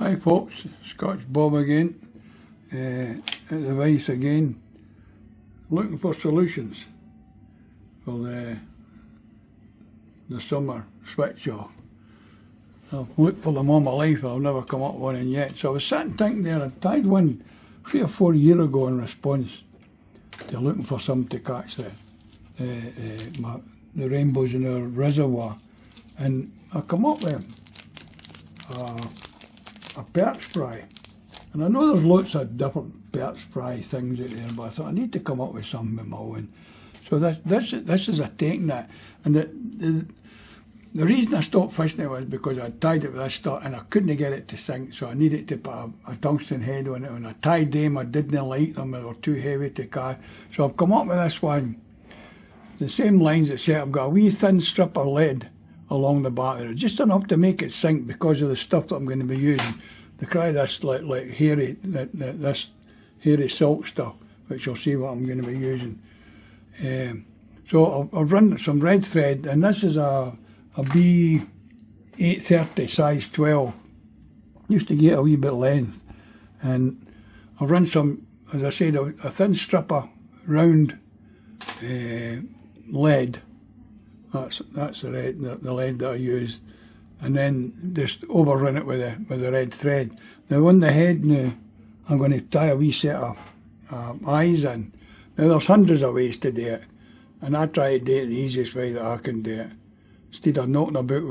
Hi folks, Scotch Bob again, at the Vice again, looking for solutions for the summer switch off. I've looked for them all my life, I've never come up with one yet. So I was sitting thinking there, I tried one 3 or 4 years ago in response to looking for something to catch the rainbows in our reservoir, and I come up with a perch fry. And I know there's lots of different perch fry things out there, but I thought I need to come up with something of my own. So this is a technique, and the reason I stopped fishing it was because I tied it with this stuff and I couldn't get it to sink, so I needed to put a tungsten head on it. When I tied them, I didn't like them, they were too heavy to carry. So I've come up with this one, the same lines that say I've got a wee thin strip of lead along the back there, just enough to make it sink because of the stuff that I'm going to be using. To cry this like hairy, this hairy salt stuff, which you'll see what I'm going to be using. So I've run some red thread, and this is a B830 size 12. Used to get a wee bit of length, and I've run some, as I said, a thin strip of round lead. That's the lead that I use, and then just overrun it with the red thread. Now on the head now, I'm going to tie a wee set of eyes in. Now there's hundreds of ways to do it, and I try to do it the easiest way that I can do it. Instead of knocking about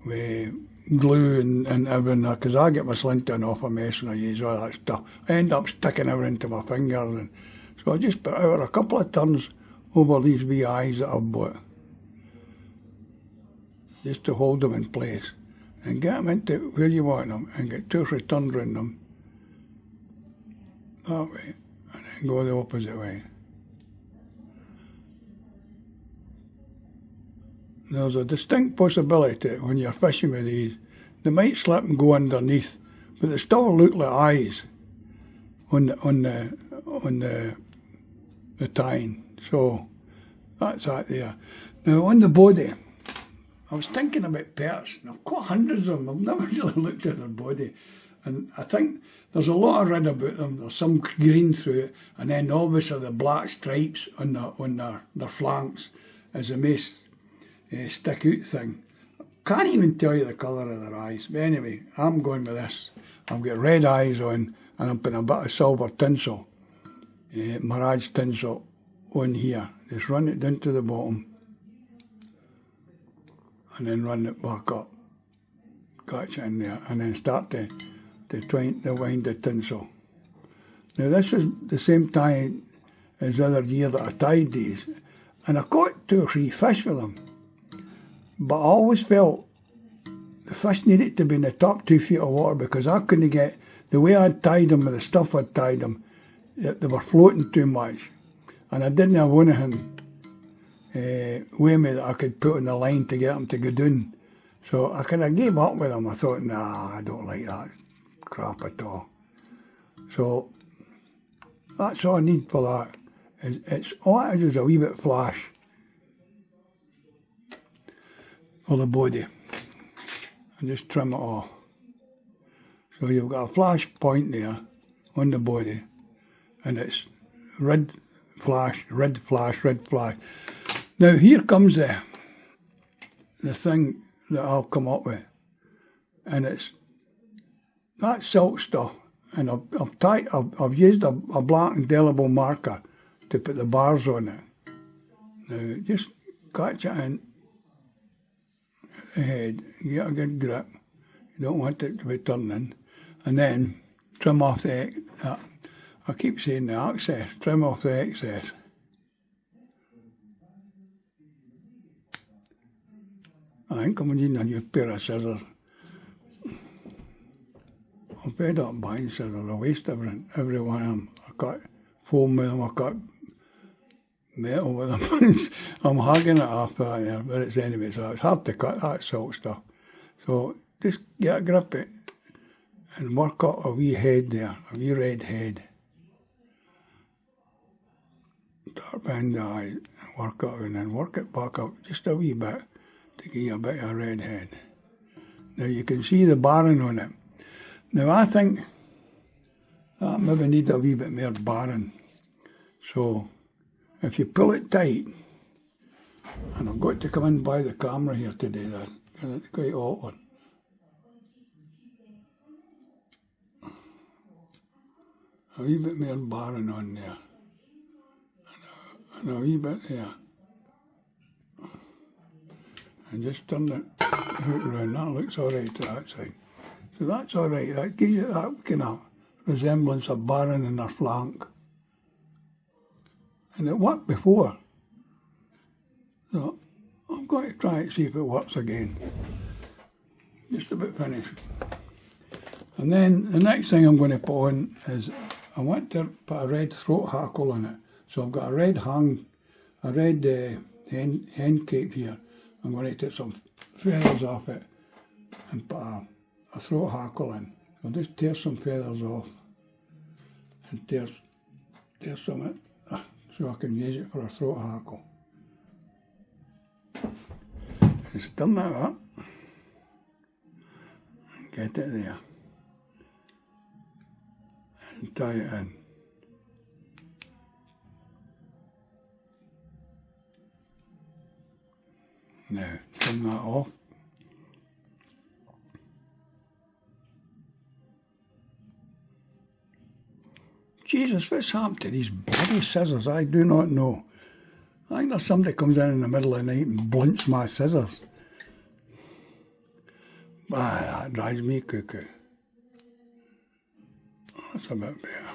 with glue and everything, because I get my slinton off a mess when I use all that stuff. I end up sticking everything to my fingers, and so I just put out a couple of turns over these wee eyes that I've bought, just to hold them in place and get them into where you want them, and get 2 or 3 turns around them that way, and then go the opposite way. There's a distinct possibility when you're fishing with these, they might slip and go underneath, but they still look like eyes on the tying. So that's that there. Now on the body, I was thinking about perch, and I've caught hundreds of them. I've never really looked at their body, and I think there's a lot I read about them. There's some green through it, and then obviously the black stripes on their flanks is the most stick out thing. Can't even tell you the colour of their eyes, but anyway, I'm going with this. I've got red eyes on, and I'm putting a bit of silver tinsel, mirage tinsel on here. Just run it down to the bottom, and then run it back up, catch it in there, and then start to wind the tinsel. Now this is the same tie as the other year that I tied these, and I caught 2 or 3 fish with them, but I always felt the fish needed to be in the top 2 feet of water, because I couldn't get, the way I'd tied them with the stuff I'd tied them, they were floating too much, and I didn't have anything with me that I could put on the line to get them to go down. So I kind of gave up with them. I thought, nah, I don't like that crap at all. So that's all I need for that. It's all it is a wee bit of flash for the body, and just trim it off. So you've got a flash point there on the body, and it's red flash, red flash, red flash. Now here comes the thing that I'll come up with, and it's that silk stuff, and I've used a black indelible marker to put the bars on it. Now just catch it in the head, get a good grip. You don't want it to be turning, and then trim off I keep saying the excess, trim off the excess. I think I'm going to need a new pair of scissors. I'm fed up buying scissors, I waste every one of them. I cut foam with them, I cut metal with them. I'm hugging it after that there, but it's anyway, so it's hard to cut that salt stuff. So just get a grip it and work up a wee head there, a wee red head. Start behind the eye and work up, and then work it back up just a wee bit to give you a bit of a red head. Now you can see the barring on it. Now I think that maybe need a wee bit more barring. So if you pull it tight, and I've got to come in by the camera here to do that, because it's quite awkward. A wee bit more barring on there, and a wee bit there. And just turn it hook around. That looks alright to that side. So that's alright. That gives you that kind of resemblance of barring in their flank. And it worked before. So I'm going to try it, see if it works again. Just about finished. And then the next thing I'm going to put on is I want to put a red throat hackle on it. So I've got a red hen cape here. I'm going to take some feathers off it and put a throat hackle in. I'll just tear some feathers off and tear some so I can use it for a throat hackle. Just turn that up and get it there and tie it in. Now, turn that off. Jesus, what's happened to these bloody scissors? I do not know. I think there's somebody comes in the middle of the night and blunts my scissors. That drives me cuckoo. That's a bit better.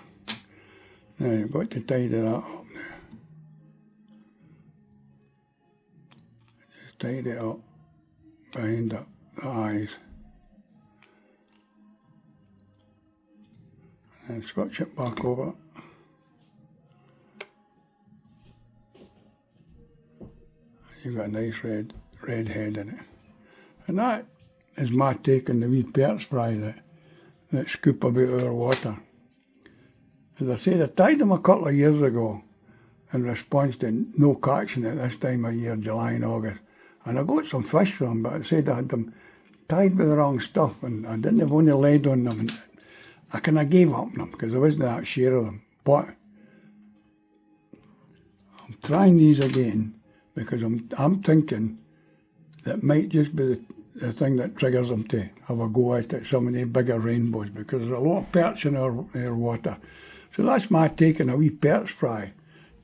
Now, you've got to tidy that up now. Tidy it up behind the eyes and switch it back over. You've got a nice red head in it. And that is my take on the wee perch fry that scoop about our water. As I said, I tied them a couple of years ago in response to no catching at this time of year, July and August. And I got some fish from them, but I said I had them tied with the wrong stuff and I didn't have any lead on them. And I kind of gave up on them because there wasn't that share of them. But I'm trying these again because I'm thinking that might just be the thing that triggers them to have a go at it, some of the bigger rainbows, because there's a lot of perch in our water. So that's my take on a wee perch fry.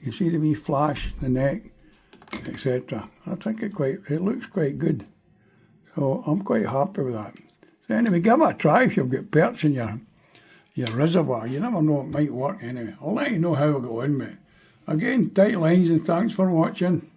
You see the wee flash in the neck, etc. I think it looks quite good. So I'm quite happy with that. So anyway, give it a try if you've got perch in your reservoir. You never know, it might work anyway. I'll let you know how I go in, mate. Again, tight lines and thanks for watching.